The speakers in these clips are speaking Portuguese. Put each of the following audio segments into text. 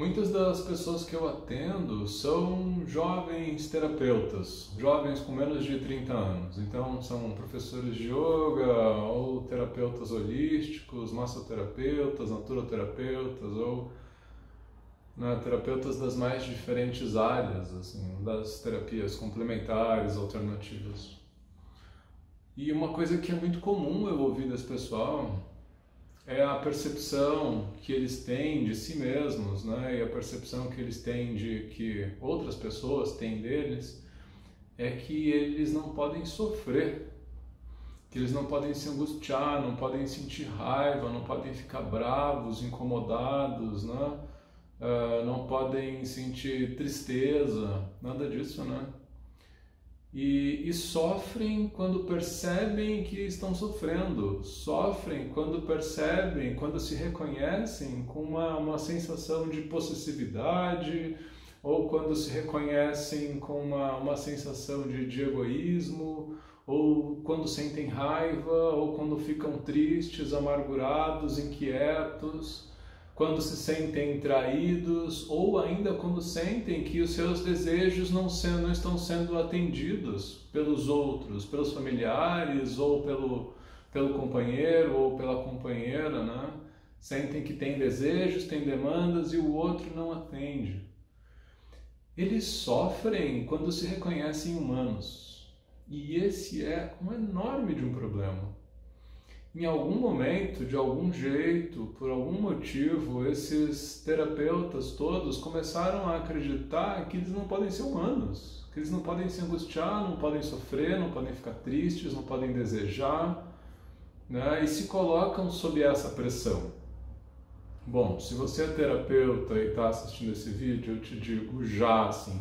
Muitas das pessoas que eu atendo são jovens terapeutas, jovens com menos de 30 anos. Então, são professores de yoga, ou terapeutas holísticos, massoterapeutas, naturoterapeutas, ou terapeutas das mais diferentes áreas, assim, das terapias complementares, alternativas. E uma coisa que é muito comum eu ouvir desse pessoal é a percepção que eles têm de si mesmos, né? E a percepção que eles têm de que outras pessoas têm deles é que eles não podem sofrer, que eles não podem se angustiar, não podem sentir raiva, não podem ficar bravos, incomodados, né? Não podem sentir tristeza, nada disso, né? E sofrem quando percebem que estão sofrendo, sofrem quando percebem, quando se reconhecem com uma sensação de possessividade, ou quando se reconhecem com uma sensação de egoísmo, ou quando sentem raiva, ou quando ficam tristes, amargurados, inquietos, quando se sentem traídos, ou ainda quando sentem que os seus desejos não estão sendo atendidos pelos outros, pelos familiares, ou pelo companheiro, ou pela companheira, né? Sentem que têm desejos, têm demandas e o outro não atende. Eles sofrem quando se reconhecem humanos. E esse é um enorme de um problema. Em algum momento, de algum jeito, por algum motivo, esses terapeutas todos começaram a acreditar que eles não podem ser humanos, que eles não podem se angustiar, não podem sofrer, não podem ficar tristes, não podem desejar, né? E se colocam sob essa pressão. Bom, se você é terapeuta e está assistindo esse vídeo, eu te digo já assim,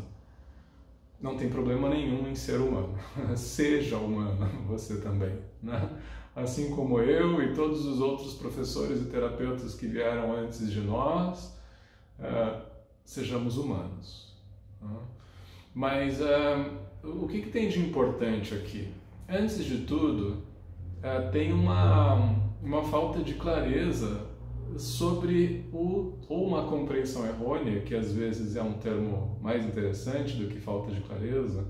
não tem problema nenhum em ser humano. Seja humano você também, né? Assim como eu e todos os outros professores e terapeutas que vieram antes de nós, sejamos humanos. Mas o que tem de importante aqui? Antes de tudo, tem uma falta de clareza sobre ou uma compreensão errônea, que às vezes é um termo mais interessante do que falta de clareza,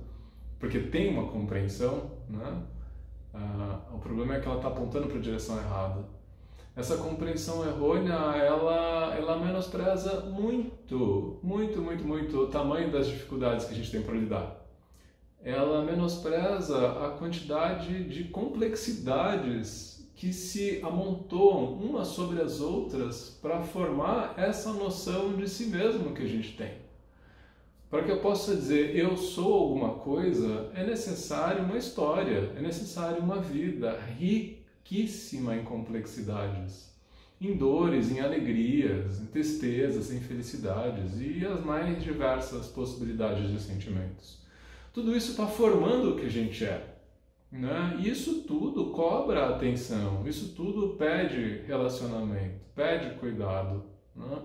porque tem uma compreensão, né? O problema é que ela está apontando para a direção errada. Essa compreensão errônea, ela menospreza muito o tamanho das dificuldades que a gente tem para lidar. Ela menospreza a quantidade de complexidades que se amontoam umas sobre as outras para formar essa noção de si mesmo que a gente tem. Para que eu possa dizer eu sou alguma coisa, é necessário uma história, é necessário uma vida riquíssima em complexidades, em dores, em alegrias, em tristezas, em felicidades e as mais diversas possibilidades de sentimentos. Tudo isso está formando o que a gente é, né? E isso tudo cobra atenção, isso tudo pede relacionamento, pede cuidado, né?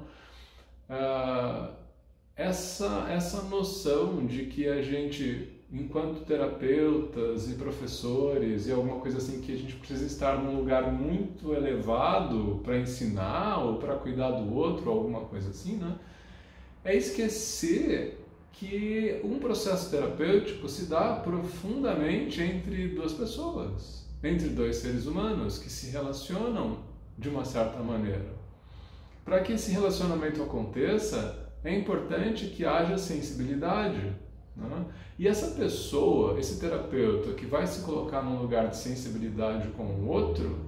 Essa noção de que a gente, enquanto terapeutas e professores e alguma coisa assim, que a gente precisa estar num lugar muito elevado para ensinar ou para cuidar do outro, alguma coisa assim, né? É esquecer que um processo terapêutico se dá profundamente entre duas pessoas, entre dois seres humanos que se relacionam de uma certa maneira. Para que esse relacionamento aconteça, é importante que haja sensibilidade, né? E essa pessoa, esse terapeuta que vai se colocar num lugar de sensibilidade com o outro,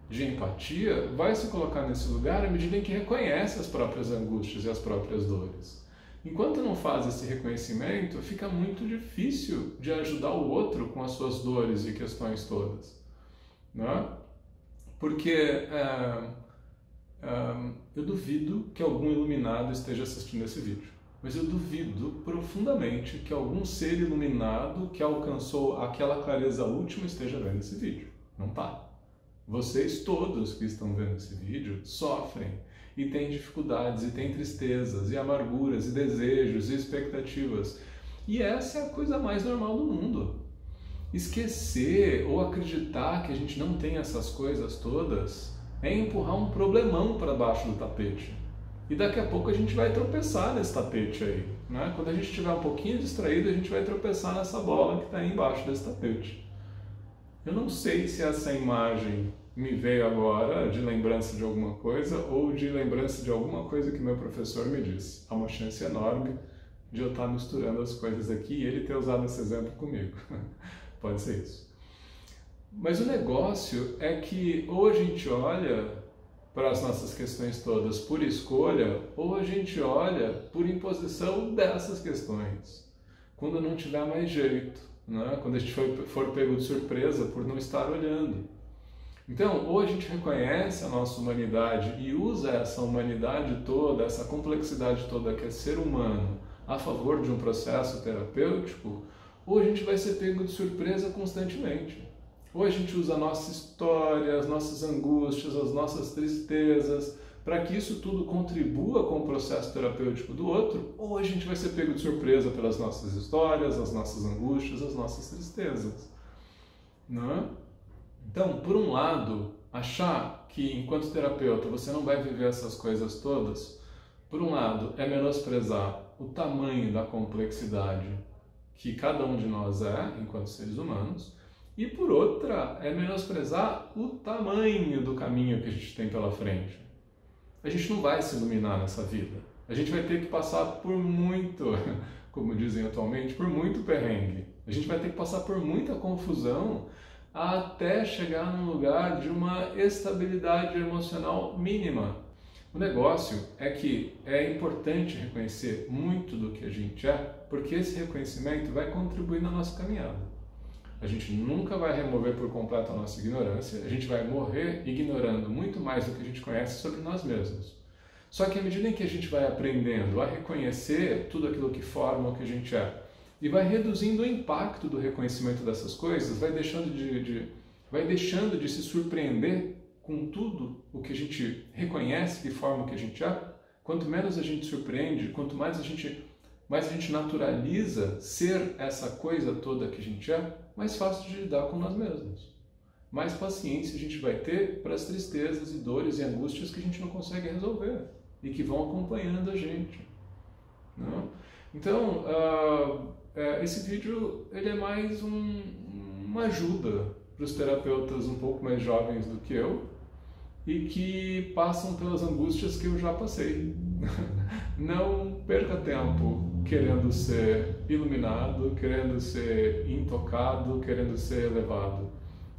de empatia, vai se colocar nesse lugar à medida em que reconhece as próprias angústias e as próprias dores. Enquanto não faz esse reconhecimento, fica muito difícil de ajudar o outro com as suas dores e questões todas, né? Porque eu duvido que algum iluminado esteja assistindo esse vídeo, mas eu duvido profundamente que algum ser iluminado que alcançou aquela clareza última esteja vendo esse vídeo. Não tá. Vocês todos que estão vendo esse vídeo sofrem e têm dificuldades, e têm tristezas, e amarguras, e desejos, e expectativas. E essa é a coisa mais normal do mundo. Esquecer ou acreditar que a gente não tem essas coisas todas é empurrar um problemão para baixo do tapete. E daqui a pouco a gente vai tropeçar nesse tapete aí, né? Quando a gente estiver um pouquinho distraído, a gente vai tropeçar nessa bola que está aí embaixo desse tapete. Eu não sei se essa imagem me veio agora de lembrança de alguma coisa ou de lembrança de alguma coisa que meu professor me disse. Há uma chance enorme de eu estar misturando as coisas aqui e ele ter usado esse exemplo comigo. Pode ser isso. Mas o negócio é que ou a gente olha para as nossas questões todas por escolha, ou a gente olha por imposição dessas questões, quando não tiver mais jeito, né? Quando a gente for pego de surpresa por não estar olhando. Então, ou a gente reconhece a nossa humanidade e usa essa humanidade toda, essa complexidade toda que é ser humano, a favor de um processo terapêutico, ou a gente vai ser pego de surpresa constantemente. Ou a gente usa a nossa história, as nossas angústias, as nossas tristezas, para que isso tudo contribua com o processo terapêutico do outro, ou a gente vai ser pego de surpresa pelas nossas histórias, as nossas angústias, as nossas tristezas. Não é? Então, por um lado, achar que enquanto terapeuta você não vai viver essas coisas todas, por um lado, é menosprezar o tamanho da complexidade que cada um de nós é, enquanto seres humanos, e por outra, é menosprezar o tamanho do caminho que a gente tem pela frente. A gente não vai se iluminar nessa vida. A gente vai ter que passar por muito, como dizem atualmente, por muito perrengue. A gente vai ter que passar por muita confusão até chegar num lugar de uma estabilidade emocional mínima. O negócio é que é importante reconhecer muito do que a gente é, porque esse reconhecimento vai contribuir na nossa caminhada. A gente nunca vai remover por completo a nossa ignorância, a gente vai morrer ignorando muito mais do que a gente conhece sobre nós mesmos. Só que à medida em que a gente vai aprendendo a reconhecer tudo aquilo que forma o que a gente é, e vai reduzindo o impacto do reconhecimento dessas coisas, vai deixando de se surpreender com tudo o que a gente reconhece que forma o que a gente é, quanto menos a gente surpreende, quanto mais a gente naturaliza ser essa coisa toda que a gente é, mais fácil de lidar com nós mesmos. Mais paciência a gente vai ter para as tristezas e dores e angústias que a gente não consegue resolver e que vão acompanhando a gente. Não? Então, esse vídeo ele é mais uma ajuda para os terapeutas um pouco mais jovens do que eu e que passam pelas angústias que eu já passei. Não perca tempo querendo ser iluminado, querendo ser intocado, querendo ser elevado.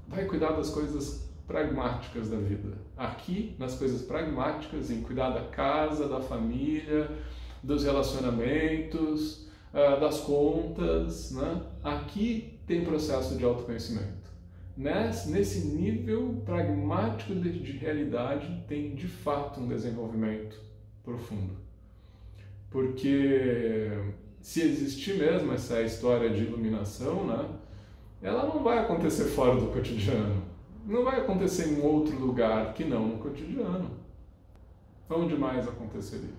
Vai cuidar das coisas pragmáticas da vida. Aqui, nas coisas pragmáticas, em cuidar da casa, da família, dos relacionamentos, das contas, né? Aqui tem processo de autoconhecimento. Nesse nível pragmático de realidade tem de fato um desenvolvimento profundo. Porque se existir mesmo essa história de iluminação, né, ela não vai acontecer fora do cotidiano. Não vai acontecer em outro lugar que não no cotidiano. Onde mais aconteceria?